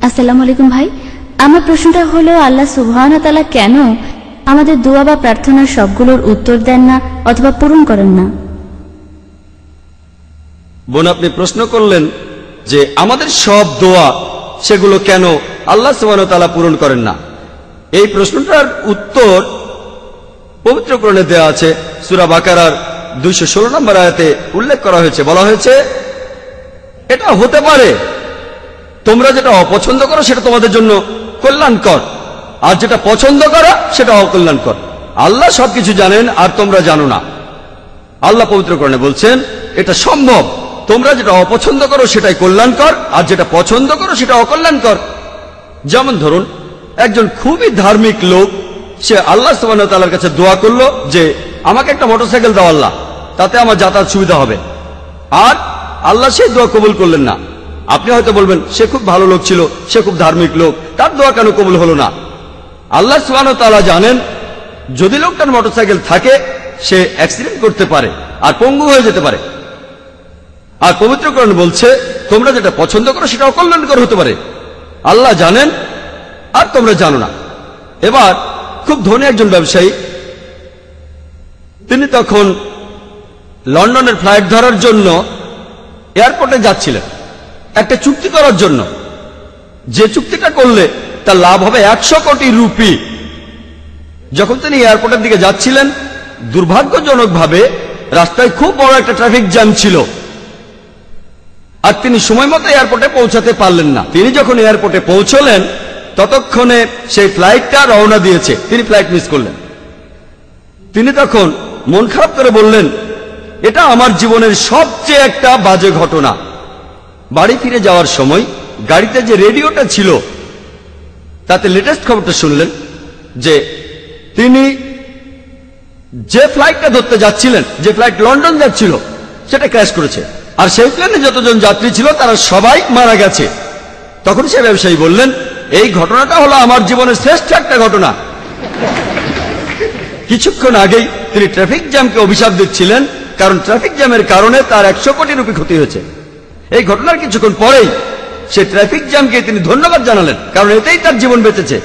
আসসালামু আলাইকুম ভাই, আমার প্রশ্নটা হলো আল্লাহ সুবহানাহু ওয়া তাআলা কেন আমাদের দোয়া বা প্রার্থনার সবগুলোর উত্তর দেন না অথবা পূরণ করেন না? বোন, আপনি প্রশ্ন করলেন যে আমাদের সব দোয়া সেগুলো কেন আল্লাহ সুবহানাহু ওয়া তাআলা পূরণ করেন না। এই প্রশ্নটার উত্তর পবিত্র কোরআনে দেওয়া আছে। সূরা বাকারার 216 নম্বর আয়াতে উল্লেখ করা হয়েছে, বলা হয়েছে এটা হতে পারে তোমরা যেটা অপছন্দ করো সেটা তোমাদের জন্য কল্যাণকর, আর যেটা পছন্দ করা সেটা অকল্যাণকর। আল্লাহ সবকিছু জানেন আর তোমরা জানো না। আল্লাহ পবিত্র কোরআনে বলছেন এটা সম্ভব, তোমরা যেটা অপছন্দ করো সেটাই কল্যাণকর, আর যেটা পছন্দ করো সেটা অকল্যাণকর। যেমন ধরুন, একজন খুবই ধার্মিক লোক, সে আল্লাহ সুবহানাহু ওয়া তাআলার কাছে দোয়া করলো যে আমাকে একটা মোটরসাইকেল দাও আল্লাহ, তাতে আমার যাতায়াত সুবিধা হবে, আর আল্লাহ সেই দোয়া কবুল করলেন না। আপনি হয়তো বলবেন সে খুব ভালো লোক ছিল, সে খুব ধার্মিক লোক, তার দোয়া কেন কবুল হলো না? আল্লাহ সুবহানাহু ওয়া তাআলা জানেন যদি লোকটার মোটরসাইকেল থাকে সে অ্যাক্সিডেন্ট করতে পারে আর পঙ্গু হয়ে যেতে পারে। আর পবিত্র কোরআন বলছে তোমরা যেটা পছন্দ করো সেটা অকল্যাণকর হতে পারে। আল্লাহ জানেন আর তোমরা জানো না। এবার খুব ধনী একজন ব্যবসায়ী, তিনি তখন লন্ডনের ফ্লাইট ধরার জন্য এয়ারপোর্টে যাচ্ছিলেন একটা চুক্তি করার জন্য, যে চুক্তিটা করলে তার লাভ হবে 100 কোটি রুপি। যখন তিনি এয়ারপোর্টের দিকে যাচ্ছিলেন, দুর্ভাগ্যজনকভাবে রাস্তায় খুব বড় একটা ট্রাফিক জ্যাম ছিল, আর তিনি সময় মতো এয়ারপোর্টে পৌঁছাতে পারলেন না। তিনি যখন এয়ারপোর্টে পৌঁছলেন ততক্ষণে সেই ফ্লাইটটা রওনা দিয়েছে, তিনি ফ্লাইট মিস করলেন। তিনি তখন মন খারাপ করে বললেন এটা আমার জীবনের সবচেয়ে একটা বাজে ঘটনা। বাড়ি ফিরে যাওয়ার সময় গাড়িতে যে রেডিওটা ছিল তাতে লেটেস্ট খবরটা শুনলেন যে তিনি যে ফ্লাইটটা ধরতে যাচ্ছিলেন, যে ফ্লাইট লন্ডন যাচ্ছিল, সেটা ক্র্যাশ করেছে, আর সেই প্লেনে যতজন যাত্রী ছিল তারা সবাই মারা গেছে। তখন সে ব্যবসায়ী বললেন এই ঘটনাটা হলো আমার জীবনের শ্রেষ্ঠ একটা ঘটনা। কিছুক্ষণ আগেই তিনি ট্রাফিক জ্যামকে অভিশাপ দিচ্ছিলেন, কারণ ট্রাফিক জ্যামের কারণে তার 100 কোটি রুপি ক্ষতি হয়েছে। এই ঘটনার কিছুক্ষণ পরেই সে ট্রাফিক জ্যামকে তিনি ধন্যবাদ জানালেন, কারণ এতেই তার জীবন বেঁচেছে।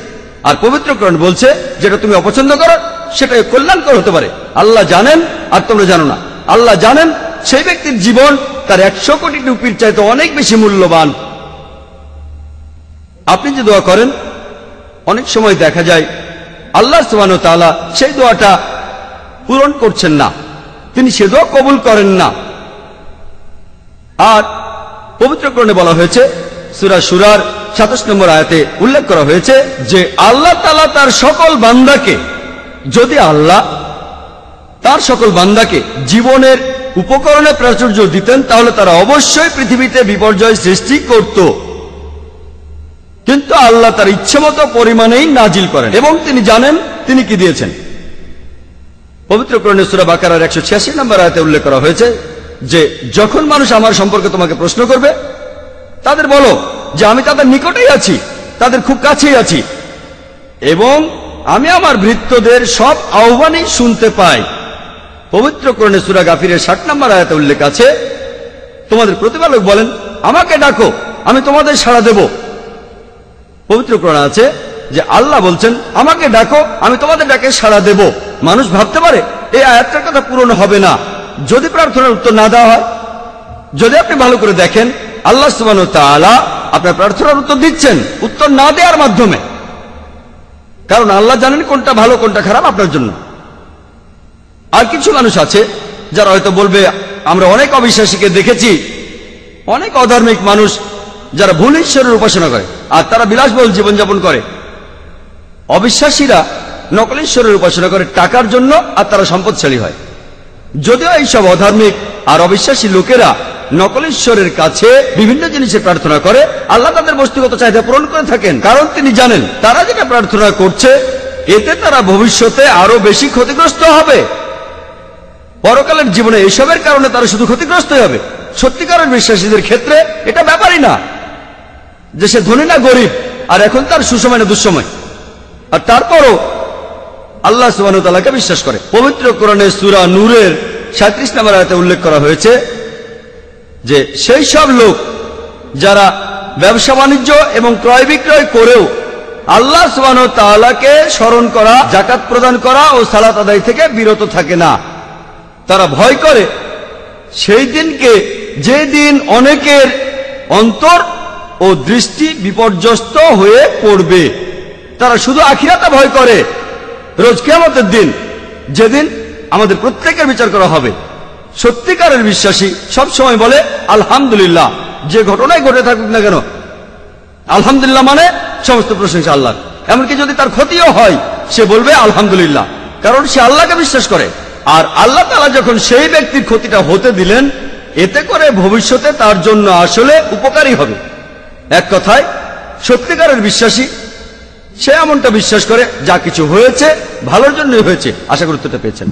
আর পবিত্র কোরআন বলছে যেটা তুমি অপছন্দ করো সেটা কল্যাণকর হতে পারে। আল্লাহ জানেন আর তোমরা জানো না। আল্লাহ জানেন সেই ব্যক্তির জীবন তার 100 কোটি রুপির চাইতে অনেক বেশি মূল্যবান। আপনি যে দোয়া করেন অনেক সময় দেখা যায় আল্লাহ সুবহানাহু ওয়া তাআলা সেই দোয়াটা পূরণ করছেন না, তিনি সে দোয়া কবুল করেন না। আর পবিত্র কোরআনে বলা হয়েছে, সূরা শুরার 27 নম্বর আয়াতে উল্লেখ করা হয়েছে যে আল্লাহ তাআলা তার সকল বান্দাকে, যদি আল্লাহ তার সকল বান্দাকে জীবনের উপকরণে প্রাচুর্য দিতেন তাহলে তারা অবশ্যই পৃথিবীতে বিপর্যয় সৃষ্টি করত, কিন্তু আল্লাহ তার ইচ্ছেমতো পরিমাণেই নাজিল করেন এবং তিনি জানেন তিনি কি দিয়েছেন। পবিত্র কোরআনে সূরা বাকারার 186 নম্বর আয়াতে উল্লেখ করা হয়েছে যে যখন মানুষ আমার সম্পর্কে তোমাকে প্রশ্ন করবে তাদের বলো যে আমি তাদের নিকটেই আছি, তাদের খুব কাছেই আছি, এবং আমি আমার ভৃত্যদের সব আহ্বানই শুনতে পাই। পবিত্র কোরআনে সূরা গাফিরের 60 নম্বর আয়াতে উল্লেখ আছে তোমাদের প্রতিপালক বলেন আমাকে ডাকো, আমি তোমাদের সাড়া দেব। পবিত্র কোরআনে আছে যে আল্লাহ বলছেন আমাকে ডাকো, আমি তোমাদের ডাকে সাড়া দেব। মানুষ ভাবতে পারে এই আয়াতটার কথা পূরণ হবে না যদি প্রার্থনার উত্তর না দেওয়া হয়। যদি আপনি ভালো করে দেখেন আল্লাহ সুবহানাহু ওয়া তাআলা আপনার প্রার্থনার উত্তর দিচ্ছেন উত্তর না দেওয়ার মাধ্যমে, কারণ আল্লাহ জানেন কোনটা ভালো কোনটা খারাপ আপনার জন্য। আর কিছু মানুষ আছে যারা হয়তো বলবে আমরা অনেক অবিশ্বাসীকে দেখেছি, অনেক অধার্মিক মানুষ যারা ভুল ঈশ্বরের উপাসনা করে আর তারা বিলাসবহুল জীবনযাপন করে। অবিশ্বাসীরা নকল ঈশ্বরের উপাসনা করে টাকার জন্য আর তারা সম্পদশালী হয়। যদিও এইসব অধার্মিক আর অবিশ্বাসী লোকেরা নকল ঈশ্বরের কাছে বিভিন্ন জিনিসের প্রার্থনা করে, আল্লাহ তাদের বস্তুগত চাহিদা পূরণ করে থাকেন, কারণ তিনি জানেন তারা যেটা প্রার্থনা করছে এতে তারা ভবিষ্যতে আরো বেশি ক্ষতিগ্রস্ত হবে। পরকালের জীবনে এসবের কারণে তারা শুধু ক্ষতিগ্রস্তই হবে। সত্যিকারের বিশ্বাসীদের ক্ষেত্রে এটা ব্যাপারই না যে সে ধনী না গরিব, আর এখন তার সুসময় না দুঃসময়, আর তারপরও আল্লাহ সুবহানাহু ওয়া তাআলাকে বিশ্বাস করে। পবিত্র কোরআনে সূরা নূরের 37 নম্বর আয়াতে উল্লেখ করা হয়েছে যে সেই সব লোক যারা ব্যবসা বাণিজ্য এবং ক্রয় বিক্রয় করেও আল্লাহ সুবহানাহু ওয়া তাআলাকে স্মরণ করা, যাকাত প্রদান করা ও সালাত আদায় থেকে বিরত থাকে না। তারা ভয় করে সেই দিনকে, যে দিন অনেকের অন্তর ও দৃষ্টি বিপর্যস্ত হয়ে পড়বে। তারা শুধু আখিরাতে ভয় করে, রোজ কিয়ামতের দিন, যেদিন আমাদের প্রত্যেকের বিচার করা হবে। সত্যিকারের বিশ্বাসী সব সময় বলে আলহামদুলিল্লাহ, যে ঘটনাই ঘটে থাকুক না কেন, আলহামদুলিল্লাহ মানে সমস্ত প্রশংসা আল্লাহর। এমনকি যদি তার ক্ষতিও হয় সে বলবে আলহামদুলিল্লাহ, কারণ সে আল্লাহকে বিশ্বাস করে। আর আল্লাহ তাআলা যখন সেই ব্যক্তির ক্ষতিটা হতে দিলেন, এতে করে ভবিষ্যতে তার জন্য আসলে উপকারী হবে। এক কথায় সত্যিকারের বিশ্বাসী সে এমনটা বিশ্বাস করে যা কিছু হয়েছে ভালোর জন্যই হয়েছে। আশা করি উত্তরটা পেয়েছেন।